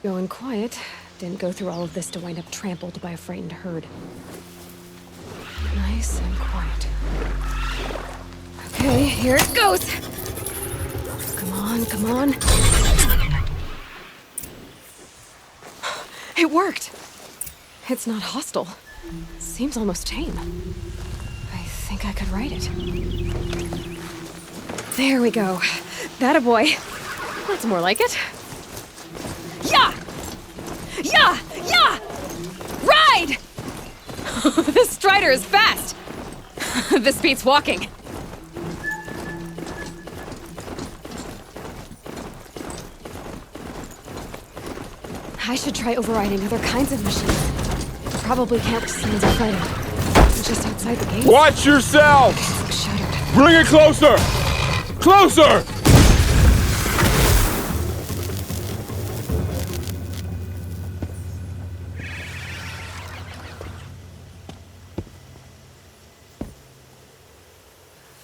Going quiet. Didn't go through all of this to wind up trampled by a frightened herd. Nice and quiet. Okay, here it goes! Come on, come on. It worked! It's not hostile. Seems almost tame. I think I could ride it. There we go. That boy. That's more like it. Yeah! Yeah! Yeah! Ride! This Strider is fast! This beats walking. I should try overriding other kinds of machines. Probably can't sounds are fighting. Just outside the gate. Watch yourself! Shuttered. Bring it closer! Closer!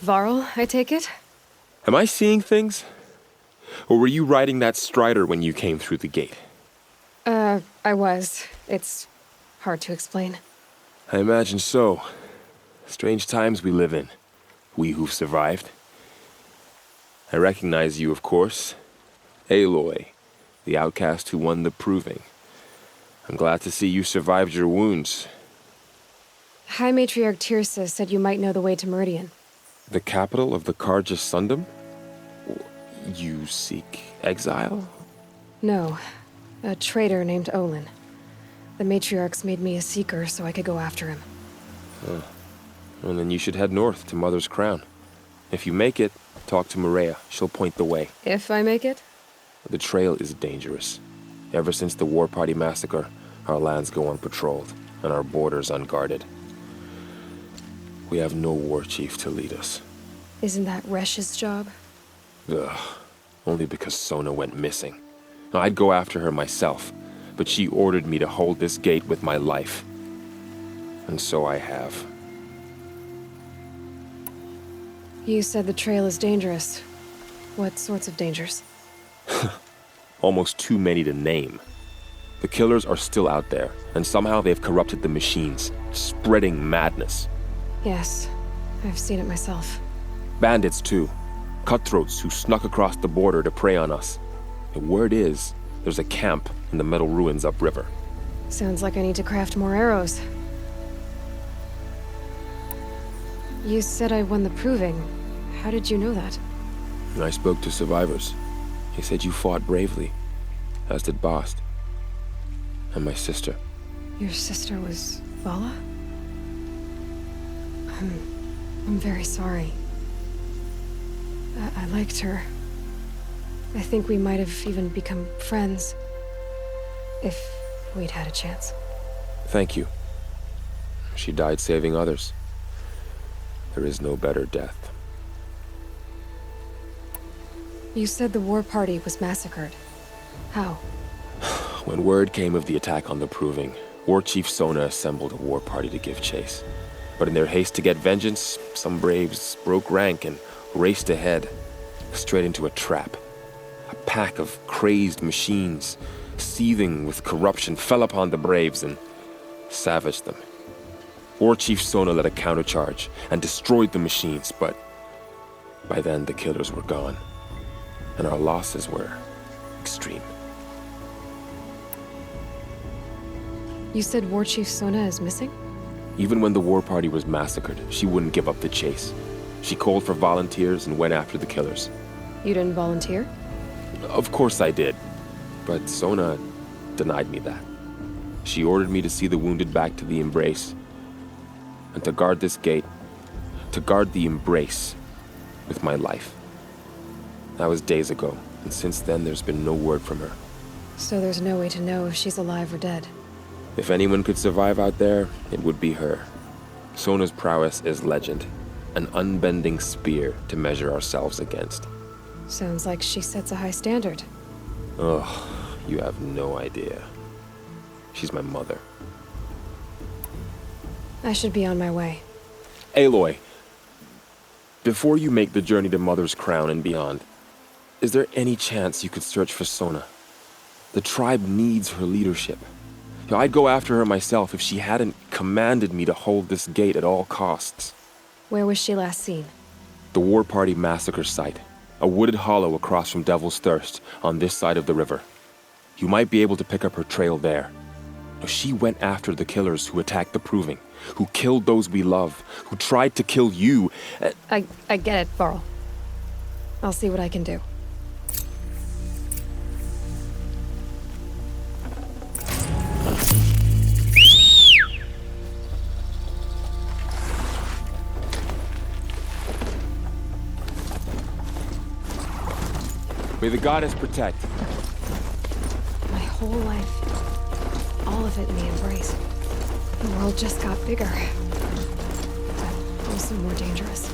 Varl, I take it? Am I seeing things? Or were you riding that Strider when you came through the gate? I was. It's hard to explain. I imagine so. Strange times we live in. We who've survived. I recognize you, of course. Aloy, the outcast who won the Proving. I'm glad to see you survived your wounds. High Matriarch Tirsa said you might know the way to Meridian. The capital of the Carja Sundom? You seek exile? No. A traitor named Olin. The Matriarchs made me a seeker so I could go after him. Well, then you should head north to Mother's Crown. If you make it, talk to Maria. She'll point the way. If I make it? The trail is dangerous. Ever since the War Party massacre, our lands go unpatrolled, and our borders unguarded. We have no war chief to lead us. Isn't that Resh's job? Ugh. Only because Sona went missing. I'd go after her myself, but she ordered me to hold this gate with my life. And so I have. You said the trail is dangerous. What sorts of dangers? Almost too many to name. The killers are still out there, and somehow they've corrupted the machines, spreading madness. Yes, I've seen it myself. Bandits, too. Cutthroats who snuck across the border to prey on us. The word is, there's a camp in the metal ruins upriver. Sounds like I need to craft more arrows. You said I won the Proving. How did you know that? And I spoke to survivors. They said you fought bravely, as did Bast. And my sister. Your sister was Vala? I'm very sorry. I liked her. I think we might have even become friends. If we'd had a chance. Thank you. She died saving others. There is no better death. You said the war party was massacred. How? When word came of the attack on the Proving, War Chief Sona assembled a war party to give chase. But in their haste to get vengeance, some braves broke rank and raced ahead, straight into a trap. A pack of crazed machines, seething with corruption, fell upon the braves and savaged them. War Chief Sona led a countercharge and destroyed the machines, but by then the killers were gone, and our losses were extreme. You said War Chief Sona is missing? Even when the war party was massacred, she wouldn't give up the chase. She called for volunteers and went after the killers. You didn't volunteer? Of course I did, but Sona denied me that. She ordered me to see the wounded back to the Embrace, and to guard this gate, to guard the Embrace with my life. That was days ago, and since then there's been no word from her. So there's no way to know if she's alive or dead. If anyone could survive out there, it would be her. Sona's prowess is legend, an unbending spear to measure ourselves against. Sounds like she sets a high standard. Ugh, you have no idea. She's my mother. I should be on my way. Aloy, before you make the journey to Mother's Crown and beyond, is there any chance you could search for Sona? The tribe needs her leadership. I'd go after her myself if she hadn't commanded me to hold this gate at all costs. Where was she last seen? The War Party massacre site. A wooded hollow across from Devil's Thirst, on this side of the river. You might be able to pick up her trail there. She went after the killers who attacked the Proving, who killed those we love, who tried to kill you. I get it, Varl. I'll see what I can do. May the goddess protect. My whole life, all of it in the embrace. The world just got bigger, but also more dangerous.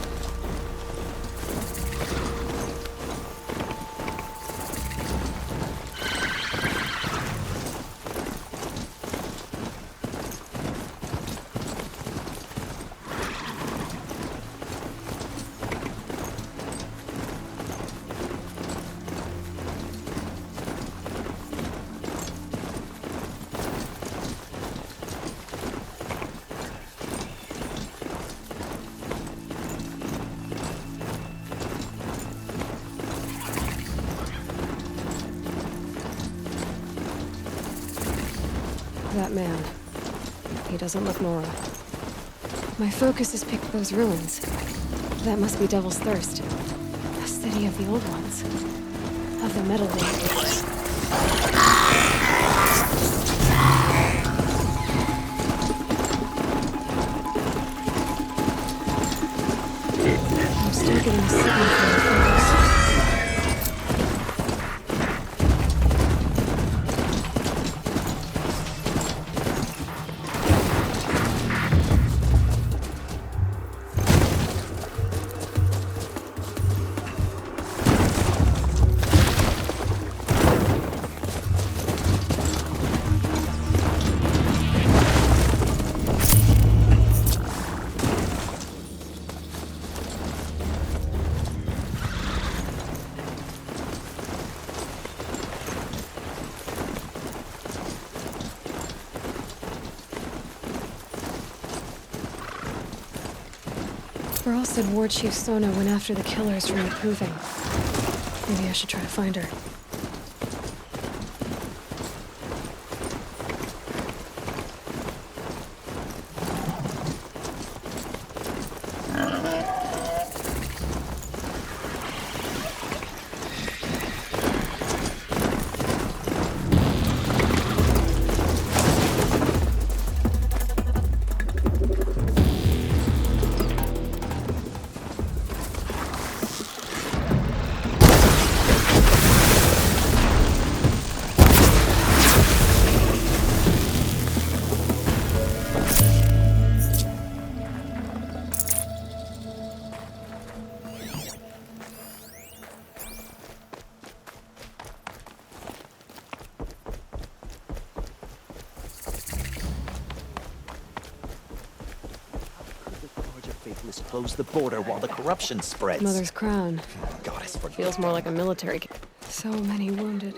That man. He doesn't look Nora. My focus is picked those ruins. That must be Devil's Thirst. A city of the old ones. Of the Metal Age. I'm still getting a signal from the focus. Varl said War Chief Sona went after the killers from the Proving. Maybe I should try to find her. Close the border while the corruption spreads. Mother's crown. Goddess forgive. Feels more like a military. So many wounded.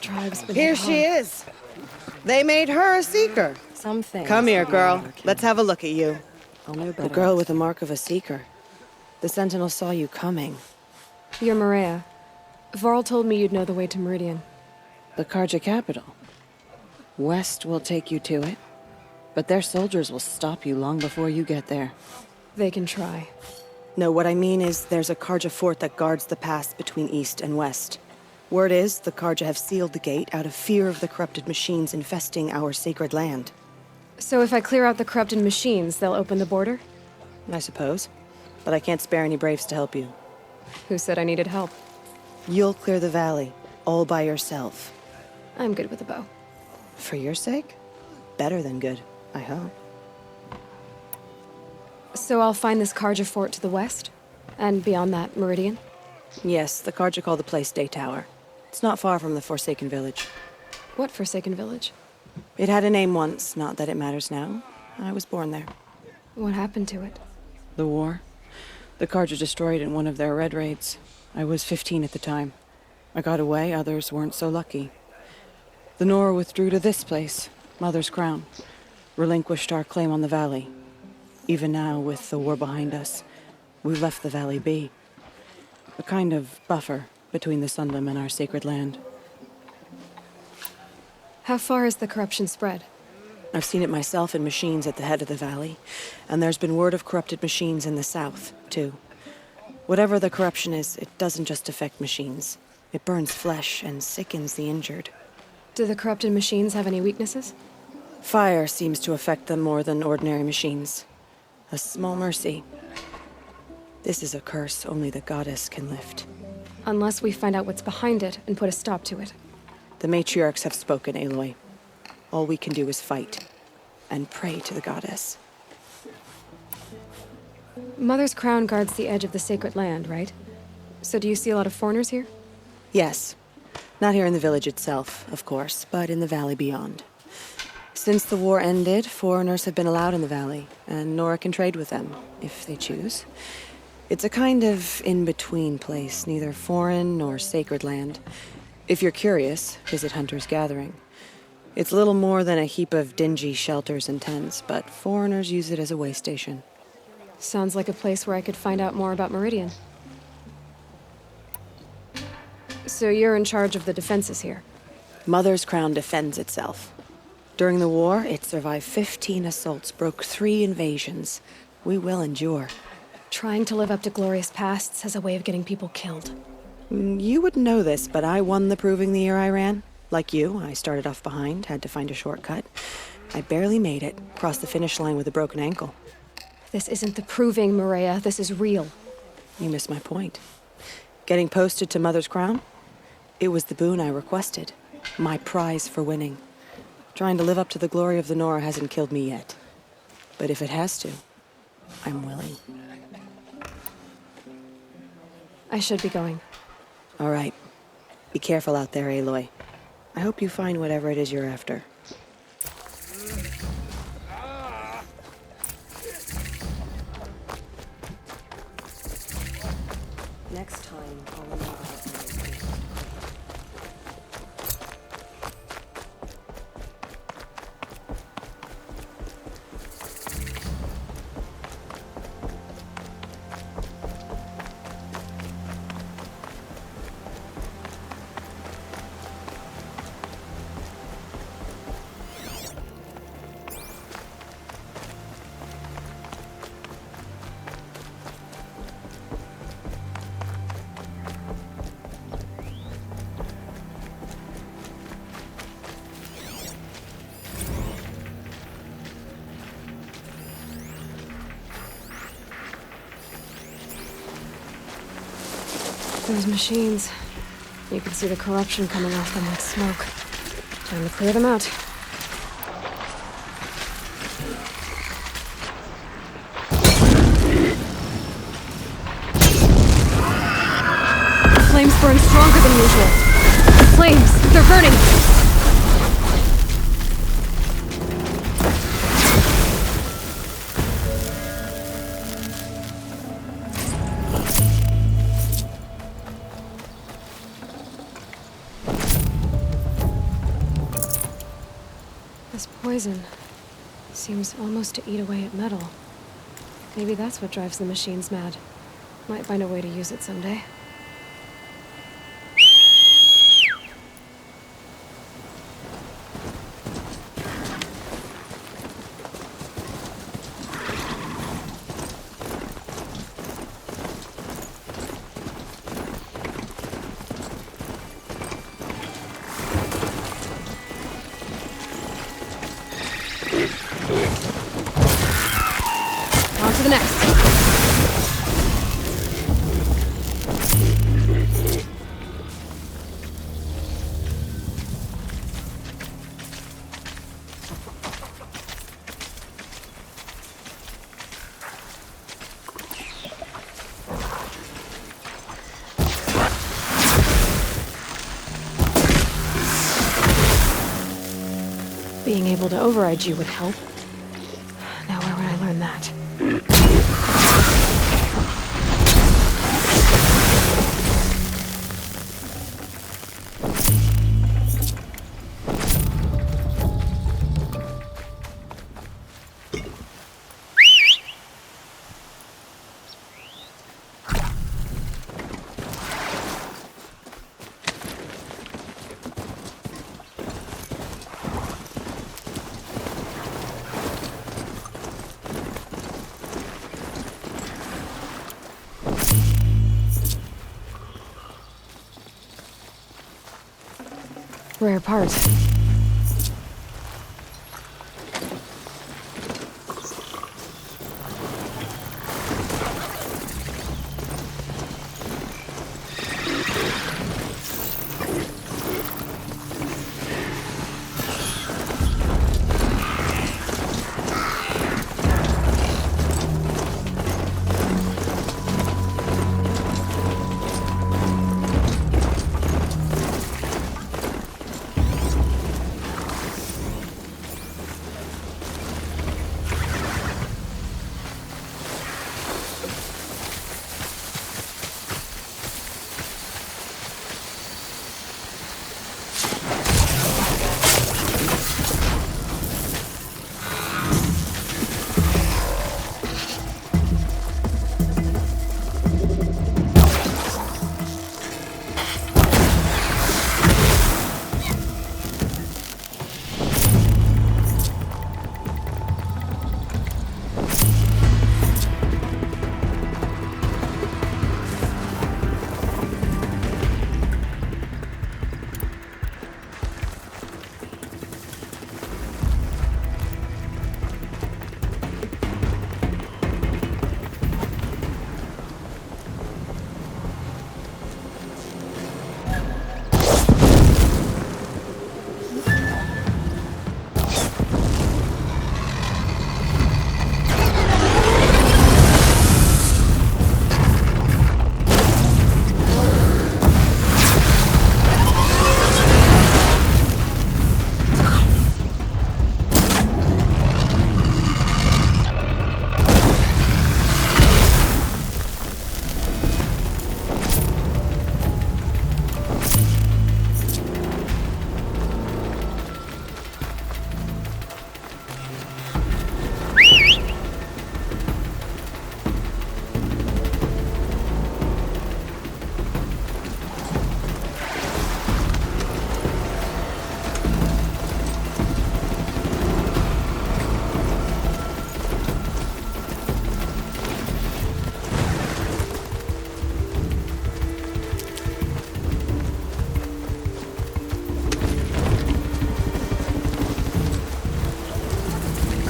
Tribes been Here hit she hard. is. They made her a seeker. Some things. Come here, girl. Let's have a look at you. I'll know The better. girl with the mark of a seeker. The Sentinel saw you coming. You're Maria. Varl told me you'd know the way to Meridian. The Carja capital. West will take you to it, but their soldiers will stop you long before you get there. They can try. No, what I mean is there's a Carja fort that guards the pass between East and West. Word is, the Carja have sealed the gate out of fear of the corrupted machines infesting our sacred land. So if I clear out the corrupted machines, they'll open the border? I suppose. But I can't spare any braves to help you. Who said I needed help? You'll clear the valley, all by yourself. I'm good with a bow. For your sake? Better than good, I hope. So I'll find this Carja fort to the west? And beyond that, Meridian? Yes, the Carja call the place Day Tower. It's not far from the Forsaken Village. What Forsaken Village? It had a name once, not that it matters now. I was born there. What happened to it? The war. The Carja destroyed in one of their red raids. I was 15 at the time. I got away, others weren't so lucky. The Nora withdrew to this place, Mother's Crown, relinquished our claim on the valley. Even now, with the war behind us, we've left the valley be. A kind of buffer between the Sundom and our sacred land. How far has the corruption spread? I've seen it myself in machines at the head of the valley, and there's been word of corrupted machines in the south, too. Whatever the corruption is, it doesn't just affect machines. It burns flesh and sickens the injured. Do the corrupted machines have any weaknesses? Fire seems to affect them more than ordinary machines. A small mercy. This is a curse only the goddess can lift. Unless we find out what's behind it and put a stop to it. The matriarchs have spoken, Aloy. All we can do is fight, and pray to the goddess. Mother's Crown guards the edge of the sacred land, right? So do you see a lot of foreigners here? Yes. Not here in the village itself, of course, but in the valley beyond. Since the war ended, foreigners have been allowed in the valley, and Nora can trade with them, if they choose. It's a kind of in-between place, neither foreign nor sacred land. If you're curious, visit Hunter's Gathering. It's little more than a heap of dingy shelters and tents, but foreigners use it as a way station. Sounds like a place where I could find out more about Meridian. So you're in charge of the defenses here? Mother's Crown defends itself. During the war, it survived 15 assaults, broke 3 invasions. We will endure. Trying to live up to glorious pasts has a way of getting people killed. You wouldn't know this, but I won the proving the year I ran. Like you, I started off behind, had to find a shortcut. I barely made it, crossed the finish line with a broken ankle. This isn't the proving, Maria. This is real. You missed my point. Getting posted to Mother's Crown? It was the boon I requested. My prize for winning. Trying to live up to the glory of the Nora hasn't killed me yet. But if it has to, I'm willing. I should be going. All right. Be careful out there, Aloy. I hope you find whatever it is you're after. Next time, I'll remember what you did. Those machines. You can see the corruption coming off them like smoke. Time to clear them out. The flames burn stronger than usual. The flames! They're burning! This poison seems almost to eat away at metal. Maybe that's what drives the machines mad. Might find a way to use it someday. On to the next. Being able to override you would help. Now where would I learn that? Rare part.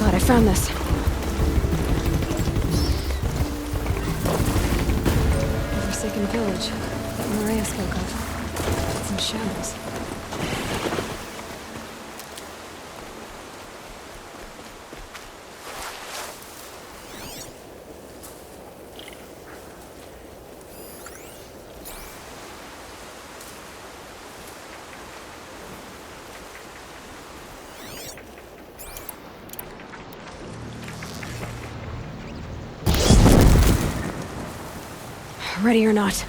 I found this. A forsaken village that Maria spoke of. It's in shambles. Ready or not.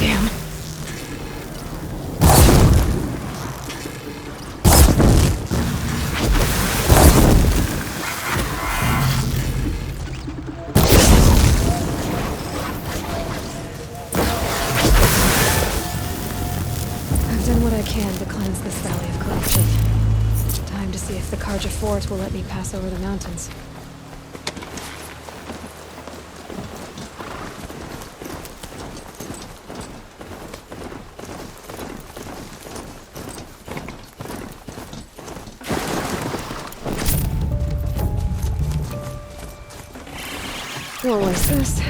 Damn. Can to cleanse this valley of corruption. Time to see if the Karja fort will let me pass over the mountains. What was this?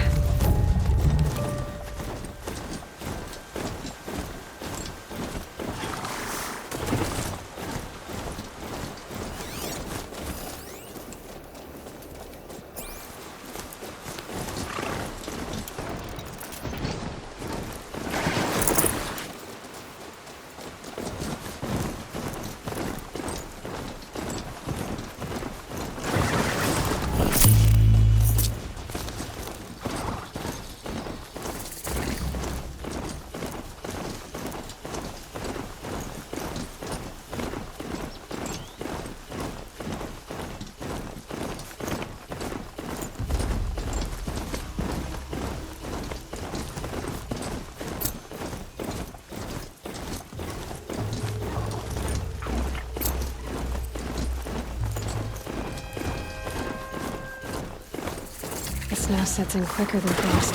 mass sets in quicker than fast.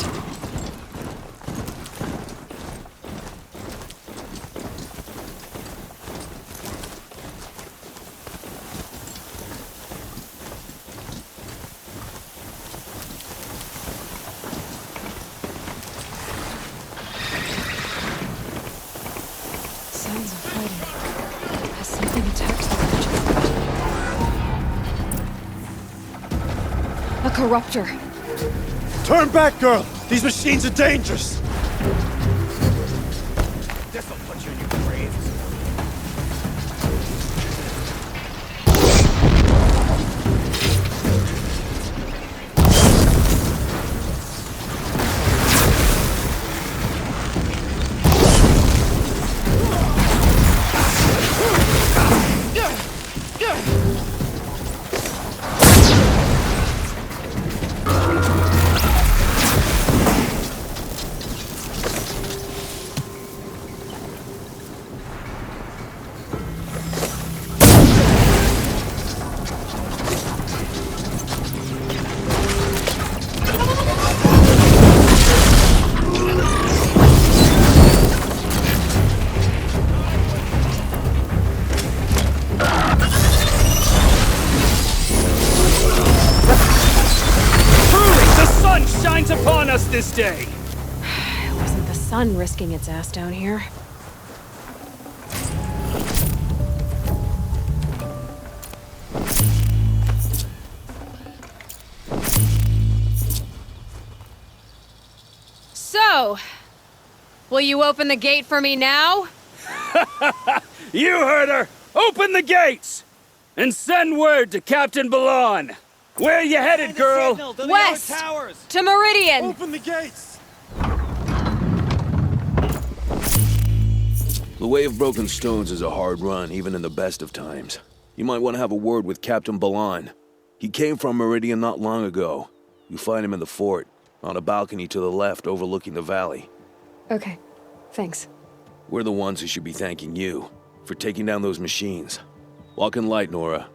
Sounds of fighting. Has something attacked the village? A corruptor. Turn back, girl! These machines are dangerous! This'll put you in your grave. Shines upon us this day! It wasn't the sun risking its ass down here. So, will you open the gate for me now? You heard her! Open the gates! And send word to Captain Balan! Where you headed, girl? West! To Meridian! Open the gates! The Way of Broken Stones is a hard run, even in the best of times. You might want to have a word with Captain Balan. He came from Meridian not long ago. You find him in the fort, on a balcony to the left overlooking the valley. Okay, thanks. We're the ones who should be thanking you for taking down those machines. Walk in light, Nora.